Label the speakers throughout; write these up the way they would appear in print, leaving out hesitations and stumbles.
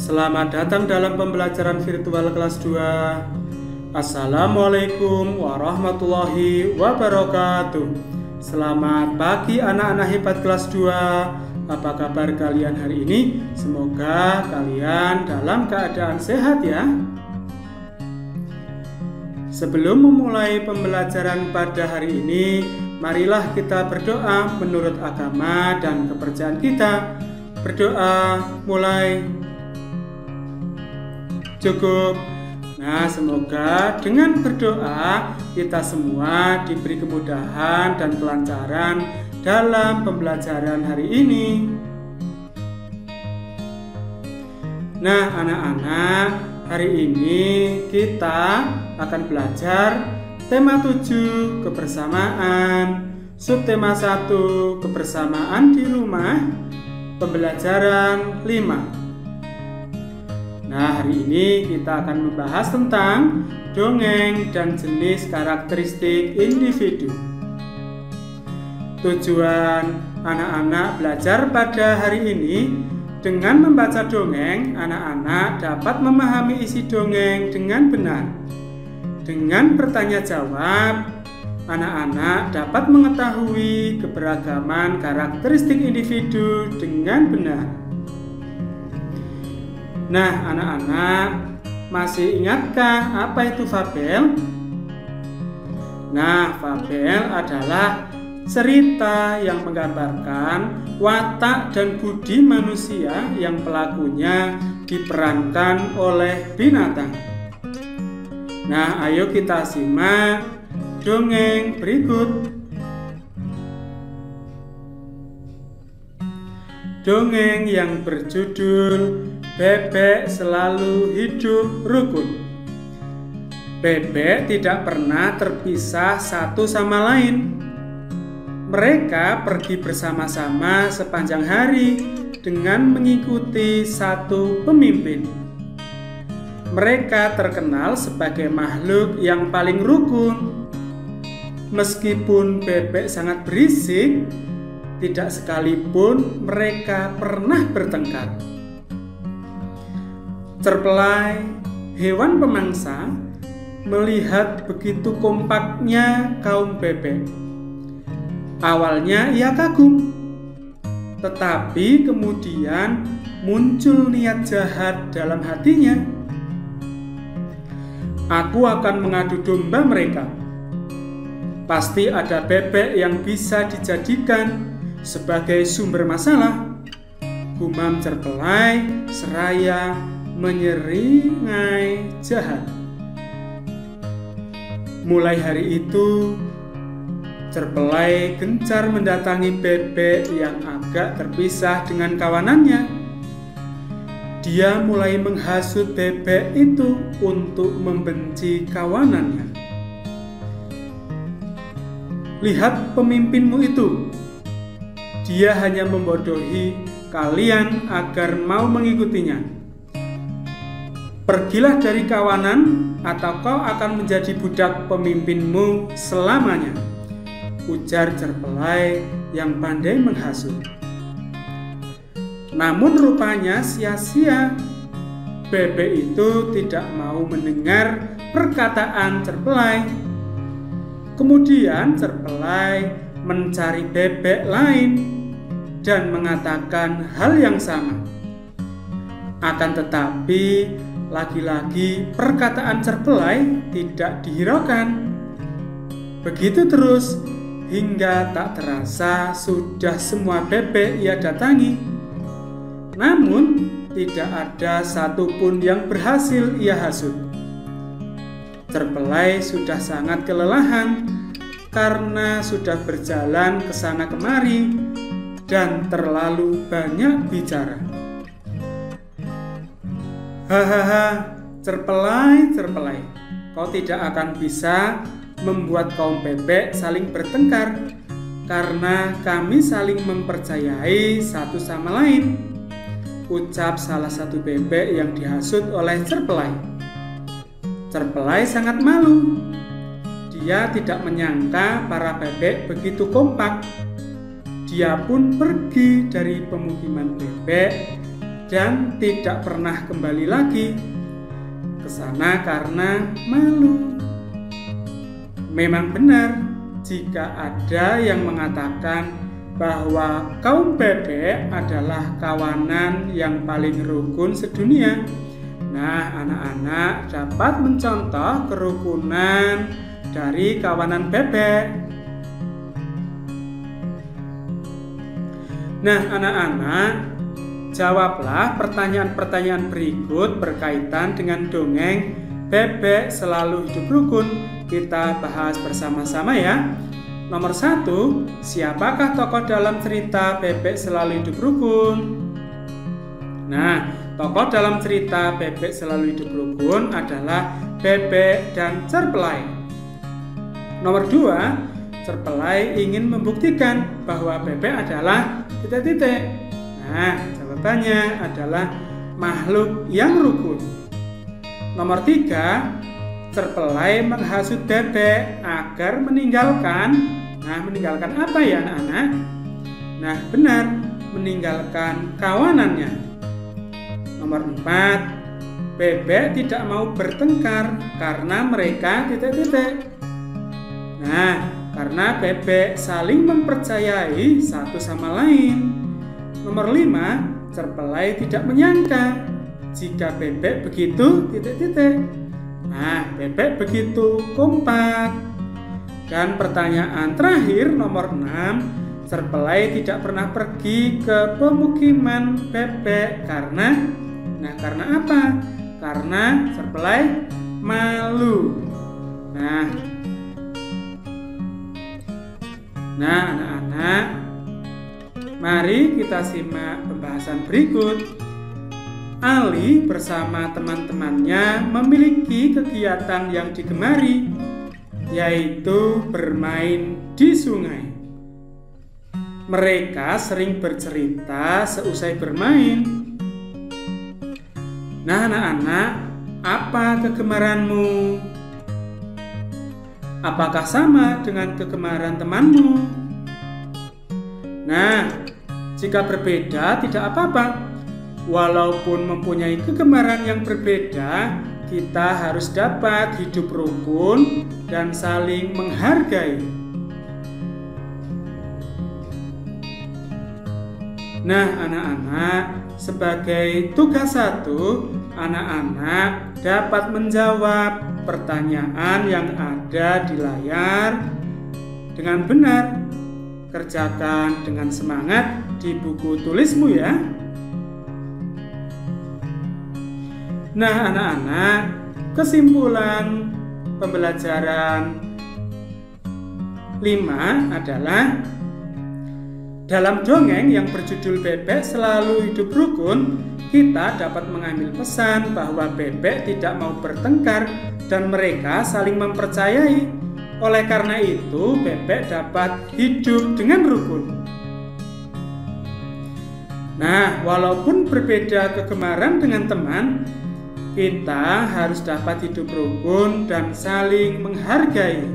Speaker 1: Selamat datang dalam pembelajaran virtual kelas 2. Assalamualaikum warahmatullahi wabarakatuh. Selamat pagi anak-anak hebat kelas 2. Apa kabar kalian hari ini? Semoga kalian dalam keadaan sehat ya. Sebelum memulai pembelajaran pada hari ini, marilah kita berdoa menurut agama dan kepercayaan kita. Berdoa mulai. Cukup. Nah, semoga dengan berdoa kita semua diberi kemudahan dan kelancaran dalam pembelajaran hari ini. Nah, anak-anak, hari ini kita akan belajar tema 7 kebersamaan, subtema 1 kebersamaan di rumah, pembelajaran 5. Nah, hari ini kita akan membahas tentang dongeng dan jenis karakteristik individu. Tujuan anak-anak belajar pada hari ini, dengan membaca dongeng, anak-anak dapat memahami isi dongeng dengan benar. Dengan bertanya jawab, anak-anak dapat mengetahui keberagaman karakteristik individu dengan benar. Nah, anak-anak masih ingatkah apa itu fabel? Nah, fabel adalah cerita yang menggambarkan watak dan budi manusia yang pelakunya diperankan oleh binatang. Nah, ayo kita simak dongeng berikut. Dongeng yang berjudul Bebek Selalu Hidup Rukun. Bebek tidak pernah terpisah satu sama lain. Mereka pergi bersama-sama sepanjang hari dengan mengikuti satu pemimpin. Mereka terkenal sebagai makhluk yang paling rukun. Meskipun bebek sangat berisik, tidak sekalipun mereka pernah bertengkar. Cerpelai, hewan pemangsa, melihat begitu kompaknya kaum bebek. Awalnya ia kagum, tetapi kemudian muncul niat jahat dalam hatinya. Aku akan mengadu domba mereka. Pasti ada bebek yang bisa dijadikan sebagai sumber masalah, gumam Cerpelai seraya menyeringai jahat. Mulai hari itu, Cerpelai gencar mendatangi bebek yang agak terpisah dengan kawanannya. Dia mulai menghasut bebek itu untuk membenci kawanannya. Lihat pemimpinmu itu. Dia hanya membodohi kalian agar mau mengikutinya. Pergilah dari kawanan atau kau akan menjadi budak pemimpinmu selamanya, ujar Cerpelai yang pandai menghasut. Namun rupanya sia-sia. Bebek itu tidak mau mendengar perkataan Cerpelai. Kemudian Cerpelai mencari bebek lain dan mengatakan hal yang sama. Akan tetapi lagi-lagi perkataan Cerpelai tidak dihiraukan. Begitu terus hingga tak terasa sudah semua bebek ia datangi. Namun tidak ada satupun yang berhasil ia hasut. Cerpelai sudah sangat kelelahan karena sudah berjalan ke sana kemari dan terlalu banyak bicara. Hahaha, Cerpelai, Cerpelai, kau tidak akan bisa membuat kaum bebek saling bertengkar karena kami saling mempercayai satu sama lain, ucap salah satu bebek yang dihasut oleh Cerpelai. Cerpelai sangat malu. Dia tidak menyangka para bebek begitu kompak. Dia pun pergi dari pemukiman bebek dan tidak pernah kembali lagi ke sana karena malu. Memang benar jika ada yang mengatakan bahwa kaum bebek adalah kawanan yang paling rukun sedunia. Nah, anak-anak dapat mencontoh kerukunan dari kawanan bebek. Nah, anak-anak, jawablah pertanyaan-pertanyaan berikut berkaitan dengan dongeng Bebek Selalu Hidup Rukun. Kita bahas bersama-sama ya. Nomor 1, siapakah tokoh dalam cerita Bebek Selalu Hidup Rukun? Nah, tokoh dalam cerita Bebek Selalu Hidup Rukun adalah Bebek dan Cerpelai. Nomor 2, Cerpelai ingin membuktikan bahwa bebek adalah titik-titik. Nah, jawabannya adalah makhluk yang rukun. Nomor 3, Cerpelai menghasut bebek agar meninggalkan. Nah, meninggalkan apa ya anak-anak? Nah, benar, meninggalkan kawanannya. Nomor 4, bebek tidak mau bertengkar karena mereka titik-titik. Nah, karena bebek saling mempercayai satu sama lain. Nomor 5, Cerpelai tidak menyangka jika bebek begitu titik-titik. Nah, bebek begitu kompak. Dan pertanyaan terakhir nomor 6, Cerpelai tidak pernah pergi ke pemukiman bebek karena apa? Karena Cerpelai malu. Nah, anak-anak, mari kita simak pembahasan berikut. Ali bersama teman-temannya memiliki kegiatan yang digemari, yaitu bermain di sungai. Mereka sering bercerita seusai bermain. Nah, anak-anak, apa kegemaranmu? Apakah sama dengan kegemaran temanmu? Nah, jika berbeda tidak apa-apa. Walaupun mempunyai kegemaran yang berbeda, kita harus dapat hidup rukun dan saling menghargai. Nah, anak-anak, sebagai tugas 1, anak-anak dapat menjawab pertanyaan yang ada di layar dengan benar. Kerjakan dengan semangat di buku tulismu ya. Nah, anak-anak, kesimpulan pembelajaran 5 adalah dalam dongeng yang berjudul Bebek Selalu Hidup Rukun, kita dapat mengambil pesan bahwa bebek tidak mau bertengkar dan mereka saling mempercayai. Oleh karena itu, bebek dapat hidup dengan rukun. Nah, walaupun berbeda kegemaran dengan teman, kita harus dapat hidup rukun dan saling menghargai.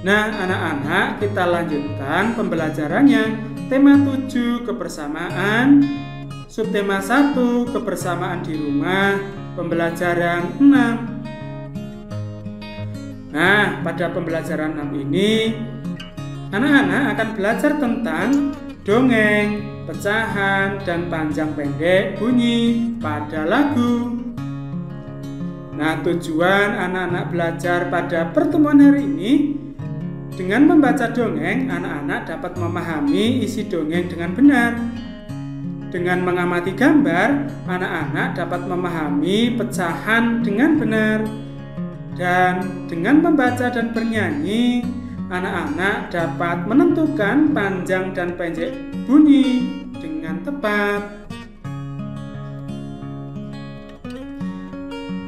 Speaker 1: Nah, anak-anak, kita lanjutkan pembelajarannya. Tema 7, kebersamaan. Subtema 1, kebersamaan di rumah. Pembelajaran 6. Nah, pada pembelajaran 6 ini, anak-anak akan belajar tentang dongeng, pecahan, dan panjang pendek bunyi pada lagu. Nah, tujuan anak-anak belajar pada pertemuan hari ini, dengan membaca dongeng, anak-anak dapat memahami isi dongeng dengan benar. Dengan mengamati gambar, anak-anak dapat memahami pecahan dengan benar. Dan dengan membaca dan bernyanyi, anak-anak dapat menentukan panjang dan pendek bunyi dengan tepat.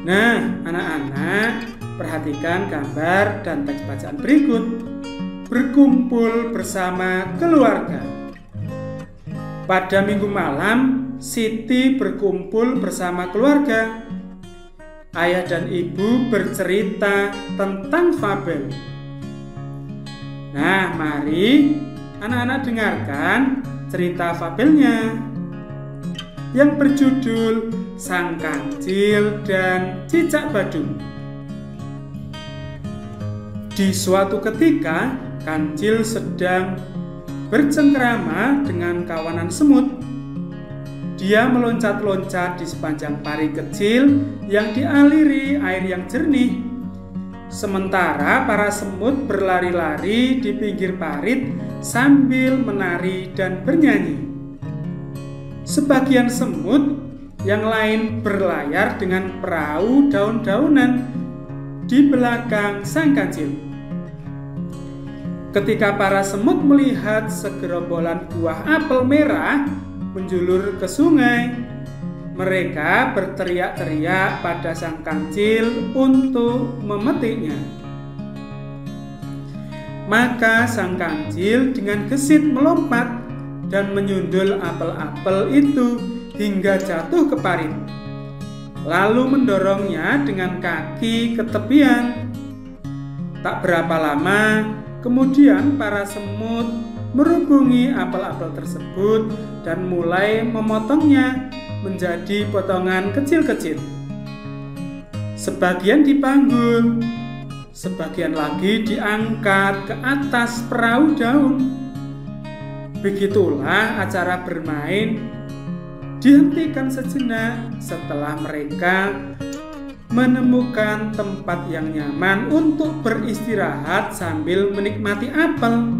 Speaker 1: Nah, anak-anak, perhatikan gambar dan teks bacaan berikut. Berkumpul bersama keluarga. Pada minggu malam, Siti berkumpul bersama keluarga. Ayah dan ibu bercerita tentang fabel. Nah, mari anak-anak dengarkan cerita fabelnya. yang berjudul Sang Kancil dan Cicak Badung. Di suatu ketika, kancil sedang bercengkrama dengan kawanan semut. Dia meloncat-loncat di sepanjang pari kecil yang dialiri air yang jernih. Sementara para semut berlari-lari di pinggir parit sambil menari dan bernyanyi. Sebagian semut yang lain berlayar dengan perahu daun-daunan di belakang sang kancil. Ketika para semut melihat segerombolan buah apel merah menjulur ke sungai, mereka berteriak-teriak pada sang kancil untuk memetiknya. Maka sang kancil dengan gesit melompat dan menyundul apel-apel itu hingga jatuh ke parit, lalu mendorongnya dengan kaki ke tepian. Tak berapa lama kemudian para semut merubungi apel-apel tersebut dan mulai memotongnya menjadi potongan kecil-kecil. Sebagian dipanggul, sebagian lagi diangkat ke atas perahu daun. Begitulah acara bermain dihentikan sejenak setelah mereka menemukan tempat yang nyaman untuk beristirahat sambil menikmati apel.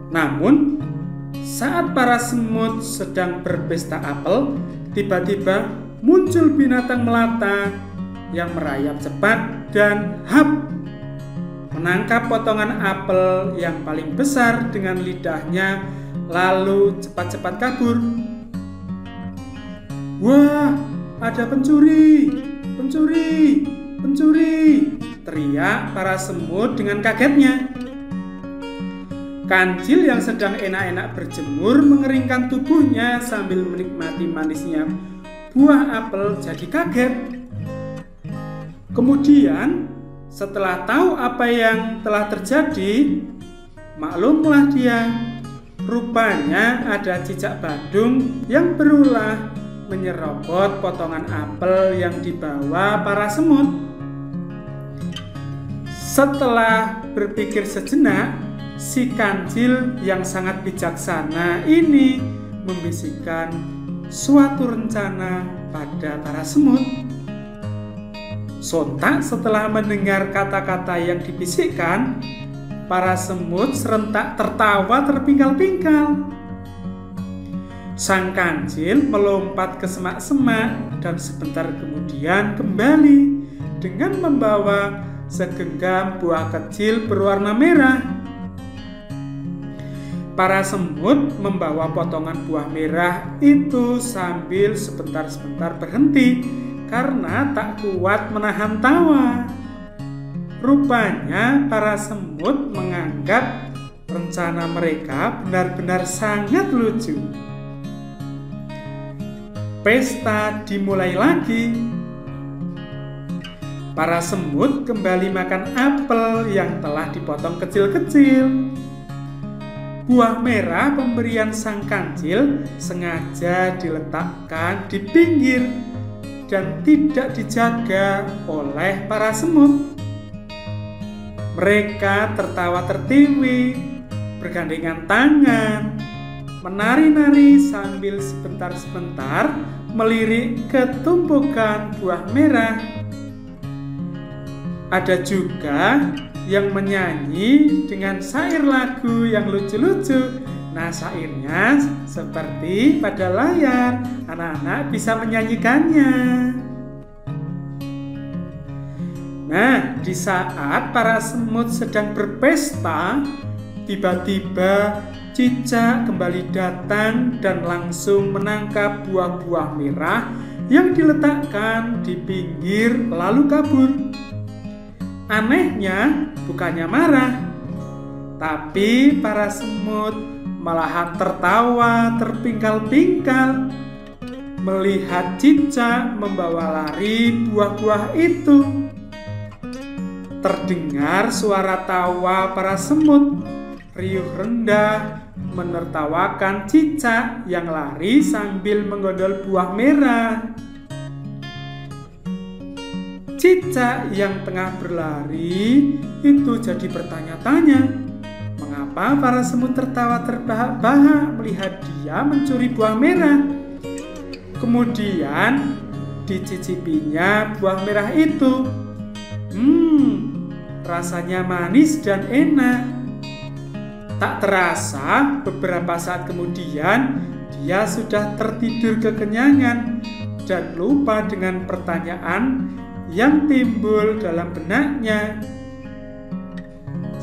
Speaker 1: Namun, saat para semut sedang berpesta apel, tiba-tiba muncul binatang melata yang merayap cepat dan menangkap potongan apel yang paling besar dengan lidahnya, lalu cepat-cepat kabur. "Wah, ada pencuri! Pencuri! Pencuri!" teriak para semut dengan kagetnya. Kancil yang sedang enak-enak berjemur mengeringkan tubuhnya sambil menikmati manisnya buah apel jadi kaget. Kemudian setelah tahu apa yang telah terjadi, maklumlah dia. Rupanya ada cicak badung yang berulah menyerobot potongan apel yang dibawa para semut. Setelah berpikir sejenak, si kancil yang sangat bijaksana ini membisikkan suatu rencana pada para semut. Sontak setelah mendengar kata-kata yang dibisikkan, para semut serentak tertawa terpingkal-pingkal. Sang kancil melompat ke semak-semak dan sebentar kemudian kembali dengan membawa segenggam buah kecil berwarna merah. Para semut membawa potongan buah merah itu sambil sebentar-sebentar berhenti karena tak kuat menahan tawa. Rupanya para semut menganggap rencana mereka benar-benar sangat lucu. Pesta dimulai lagi. Para semut kembali makan apel yang telah dipotong kecil-kecil. Buah merah pemberian sang kancil sengaja diletakkan di pinggir dan tidak dijaga oleh para semut. Mereka tertawa tertiwi, bergandengan tangan, menari-nari sambil sebentar-sebentar melirik ke tumpukan buah merah. Ada juga yang menyanyi dengan syair lagu yang lucu-lucu. Nah, syairnya seperti pada layar, anak-anak bisa menyanyikannya. Nah, di saat para semut sedang berpesta, tiba-tiba cicak kembali datang dan langsung menangkap buah-buah merah yang diletakkan di pinggir lalu kabur. Anehnya, bukannya marah, tapi para semut malahan tertawa terpingkal-pingkal melihat cicak membawa lari buah-buah itu. Terdengar suara tawa para semut, riuh rendah menertawakan cicak yang lari sambil menggondol buah merah. Cicak yang tengah berlari itu jadi bertanya-tanya, mengapa para semut tertawa terbahak-bahak melihat dia mencuri buah merah. Kemudian dicicipinya buah merah itu. Rasanya manis dan enak. Tak terasa beberapa saat kemudian dia sudah tertidur kekenyangan dan lupa dengan pertanyaan yang timbul dalam benaknya.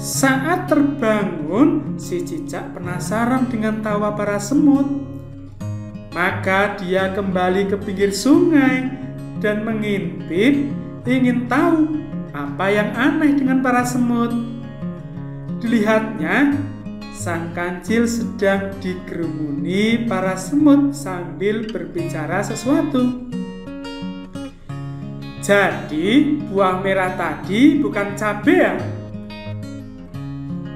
Speaker 1: Saat terbangun, si cicak penasaran dengan tawa para semut. Maka dia kembali ke pinggir sungai dan mengintip, ingin tahu apa yang aneh dengan para semut. Dilihatnya, sang kancil sedang dikerumuni para semut sambil berbicara sesuatu. Jadi, buah merah tadi bukan cabai ya?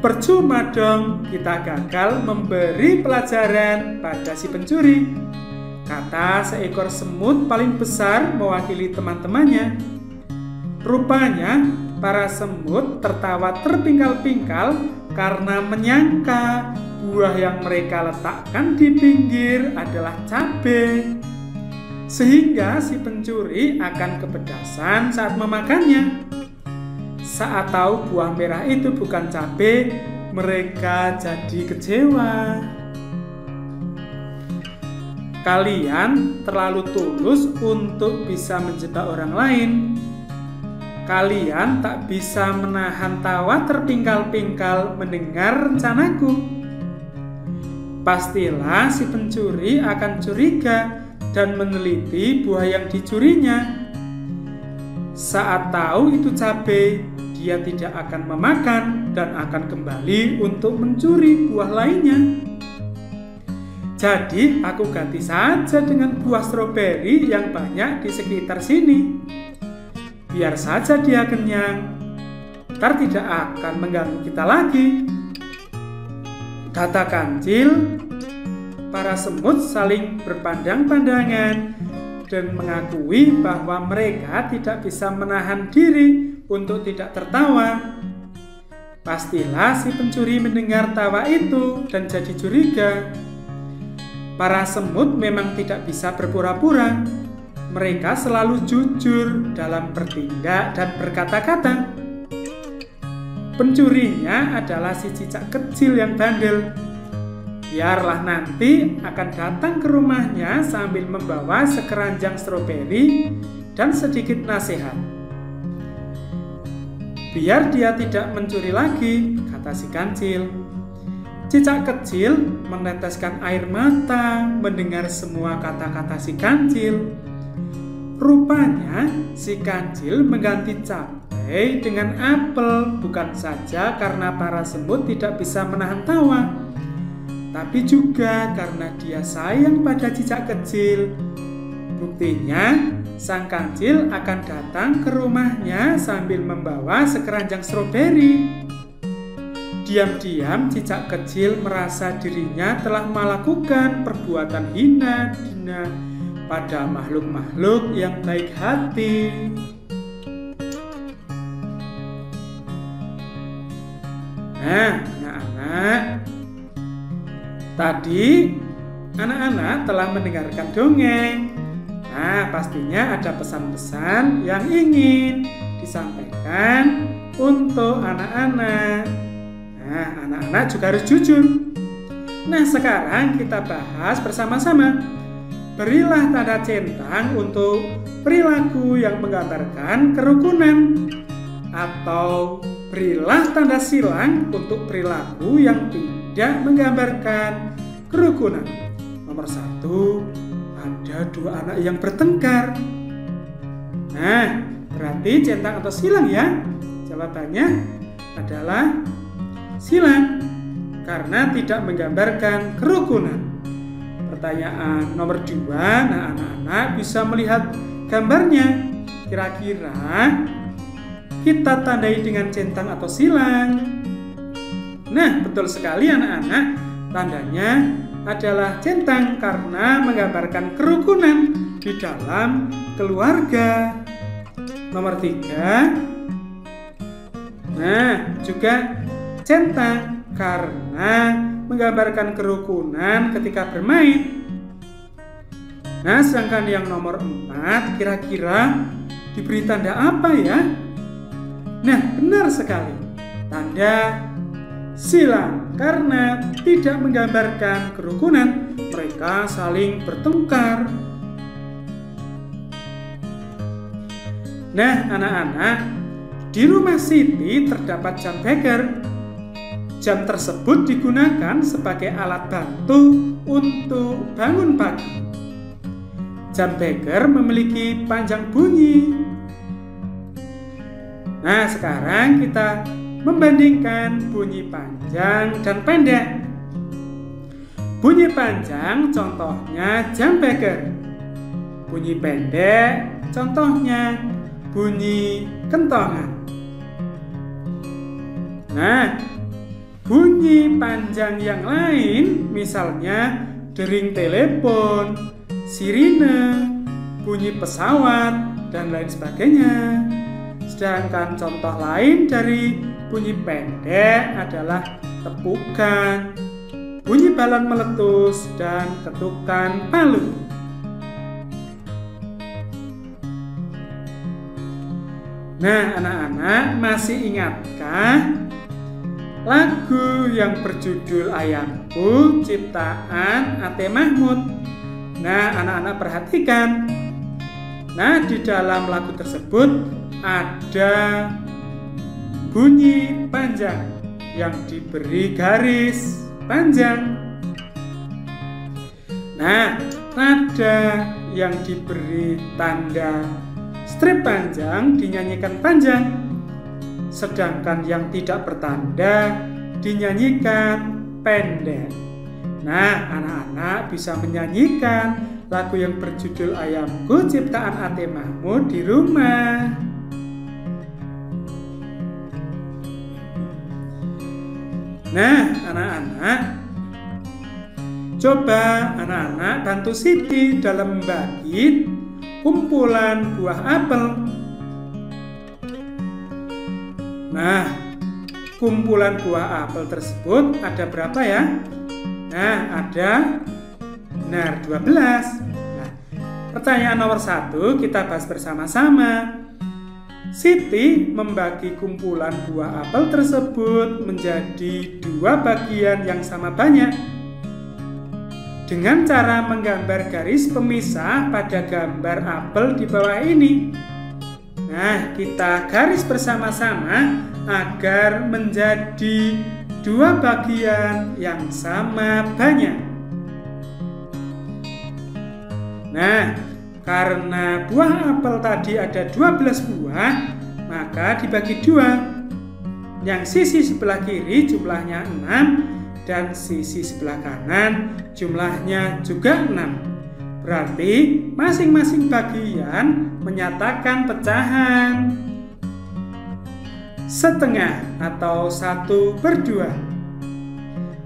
Speaker 1: Percuma dong kita gagal memberi pelajaran pada si pencuri, kata seekor semut paling besar mewakili teman-temannya. Rupanya para semut tertawa terpingkal-pingkal karena menyangka buah yang mereka letakkan di pinggir adalah cabai. Sehingga si pencuri akan kepedasan saat memakannya. Saat tahu buah merah itu bukan cabai, mereka jadi kecewa. Kalian terlalu tulus untuk bisa menjebak orang lain. Kalian tak bisa menahan tawa terpingkal-pingkal mendengar rencanaku. Pastilah si pencuri akan curiga dan meneliti buah yang dicurinya. Saat tahu itu cabai, dia tidak akan memakan dan akan kembali untuk mencuri buah lainnya. Jadi aku ganti saja dengan buah stroberi yang banyak di sekitar sini. Biar saja dia kenyang, ntar tidak akan mengganggu kita lagi, kata kancil. Para semut saling berpandang-pandangan dan mengakui bahwa mereka tidak bisa menahan diri untuk tidak tertawa. Pastilah si pencuri mendengar tawa itu dan jadi curiga. Para semut memang tidak bisa berpura-pura. Mereka selalu jujur dalam bertindak dan berkata-kata. Pencurinya adalah si cicak kecil yang bandel. Biarlah nanti akan datang ke rumahnya sambil membawa sekeranjang stroberi dan sedikit nasihat. Biar dia tidak mencuri lagi, kata si kancil. Cicak kecil meneteskan air mata mendengar semua kata-kata si kancil. Rupanya si kancil mengganti cabai dengan apel, bukan saja karena para semut tidak bisa menahan tawa, tapi juga karena dia sayang pada cicak kecil. Buktinya, sang kancil akan datang ke rumahnya sambil membawa sekeranjang stroberi. Diam-diam cicak kecil merasa dirinya telah melakukan perbuatan hina pada makhluk-makhluk yang baik hati. Nah, anak-anak, tadi anak-anak telah mendengarkan dongeng. Nah, pastinya ada pesan-pesan yang ingin disampaikan untuk anak-anak. Nah, anak-anak juga harus jujur. Nah, sekarang kita bahas bersama-sama. Berilah tanda centang untuk perilaku yang menggambarkan kerukunan, atau berilah tanda silang untuk perilaku yang tidak menggambarkan kerukunan. Nomor 1, ada 2 anak yang bertengkar. Nah, berarti centang atau silang ya? Jawabannya adalah silang, karena tidak menggambarkan kerukunan. Pertanyaan nomor 2, nah anak-anak bisa melihat gambarnya. Kira-kira kita tandai dengan centang atau silang? Nah, betul sekali anak-anak. Tandanya adalah centang karena menggambarkan kerukunan di dalam keluarga. Nomor 3. Nah, juga centang karena menggambarkan kerukunan ketika bermain. Nah, sedangkan yang nomor 4 kira-kira diberi tanda apa ya? Nah, benar sekali. Tanda silang karena tidak menggambarkan kerukunan, mereka saling bertengkar. Nah, anak-anak, di rumah Siti terdapat jam beker. Jam tersebut digunakan sebagai alat bantu untuk bangun pagi. Jam beker memiliki panjang bunyi. Nah, sekarang kita membandingkan bunyi panjang dan pendek. Bunyi panjang contohnya jam beker. Bunyi pendek contohnya bunyi kentongan. Nah, bunyi panjang yang lain misalnya dering telepon, sirine, bunyi pesawat, dan lain sebagainya. Sedangkan contoh lain dari bunyi pendek adalah tepukan, bunyi balon meletus, dan ketukan palu. Nah, anak-anak masih ingatkah lagu yang berjudul Ayamku ciptaan A.T. Mahmud? Nah, anak-anak perhatikan. Nah, di dalam lagu tersebut ada bunyi panjang yang diberi garis panjang. Nah, nada yang diberi tanda strip panjang dinyanyikan panjang, sedangkan yang tidak bertanda dinyanyikan pendek. Nah, anak-anak bisa menyanyikan lagu yang berjudul Ayamku ciptaan A.T. Mahmud di rumah. Nah, anak-anak, coba anak-anak bantu Siti dalam membagi kumpulan buah apel. Nah, kumpulan buah apel tersebut ada berapa ya? Nah, ada 12. Nah, pertanyaan nomor 1 kita bahas bersama-sama. Siti membagi kumpulan buah apel tersebut menjadi 2 bagian yang sama banyak dengan cara menggambar garis pemisah pada gambar apel di bawah ini. Nah, kita garis bersama-sama agar menjadi 2 bagian yang sama banyak. Nah, karena buah apel tadi ada 12 buah, maka dibagi 2. Yang sisi sebelah kiri jumlahnya 6 dan sisi sebelah kanan jumlahnya juga 6. Berarti masing-masing bagian menyatakan pecahan setengah atau 1/2.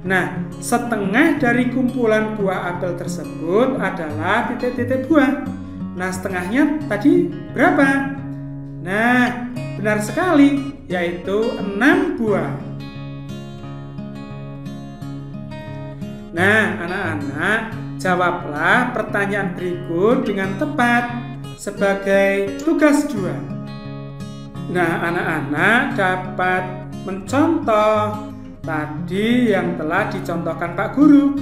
Speaker 1: Nah, setengah dari kumpulan buah apel tersebut adalah titik-titik buah. Nah, setengahnya tadi berapa? Nah, benar sekali, yaitu 6 buah. Nah, anak-anak, jawablah pertanyaan berikut dengan tepat sebagai tugas 2. Nah, anak-anak dapat mencontoh tadi yang telah dicontohkan Pak Guru.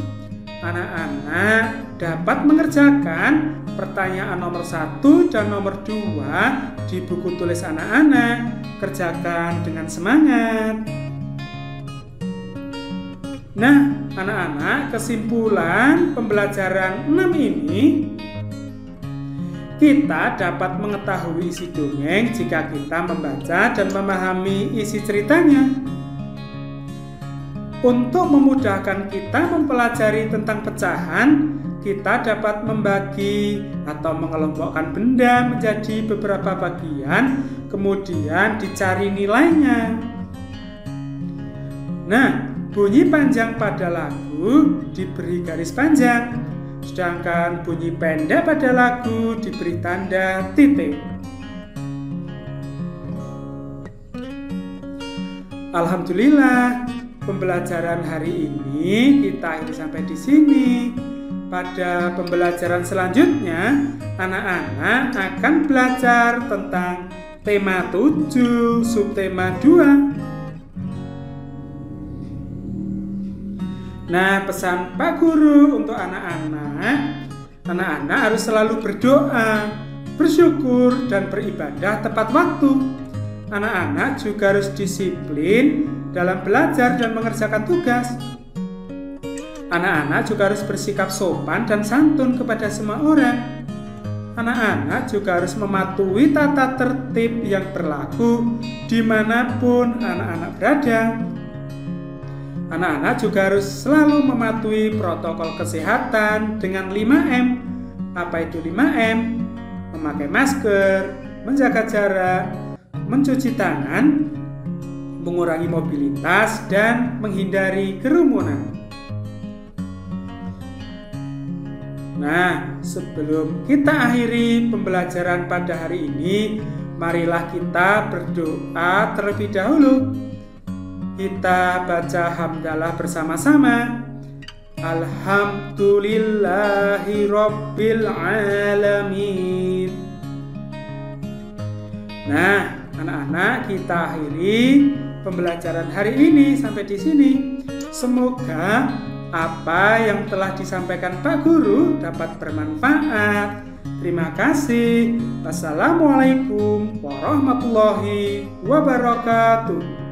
Speaker 1: Anak-anak dapat mengerjakan pertanyaan nomor 1 dan nomor 2 di buku tulis anak-anak. Kerjakan dengan semangat. Nah, anak-anak, kesimpulan pembelajaran 6 ini, kita dapat mengetahui isi dongeng jika kita membaca dan memahami isi ceritanya. Untuk memudahkan kita mempelajari tentang pecahan, kita dapat membagi atau mengelompokkan benda menjadi beberapa bagian, kemudian dicari nilainya. Nah, bunyi panjang pada lagu diberi garis panjang, sedangkan bunyi pendek pada lagu diberi tanda titik. Alhamdulillah, pembelajaran hari ini kita akhiri sampai di sini. Pada pembelajaran selanjutnya, anak-anak akan belajar tentang tema 7, subtema 2. Nah, pesan Pak Guru untuk anak-anak harus selalu berdoa, bersyukur, dan beribadah tepat waktu. Anak-anak juga harus disiplin dalam belajar dan mengerjakan tugas. Anak-anak juga harus bersikap sopan dan santun kepada semua orang. Anak-anak juga harus mematuhi tata tertib yang berlaku dimanapun anak-anak berada. Anak-anak juga harus selalu mematuhi protokol kesehatan dengan 5M. Apa itu 5M? Memakai masker, menjaga jarak, mencuci tangan, mengurangi mobilitas, dan menghindari kerumunan. Nah, sebelum kita akhiri pembelajaran pada hari ini, marilah kita berdoa terlebih dahulu. Kita baca hamdalah bersama-sama. Alhamdulillahi Rabbil Alamin. Nah, anak-anak, kita akhiri pembelajaran hari ini sampai di sini. Semoga apa yang telah disampaikan Pak Guru dapat bermanfaat. Terima kasih. Wassalamualaikum warahmatullahi wabarakatuh.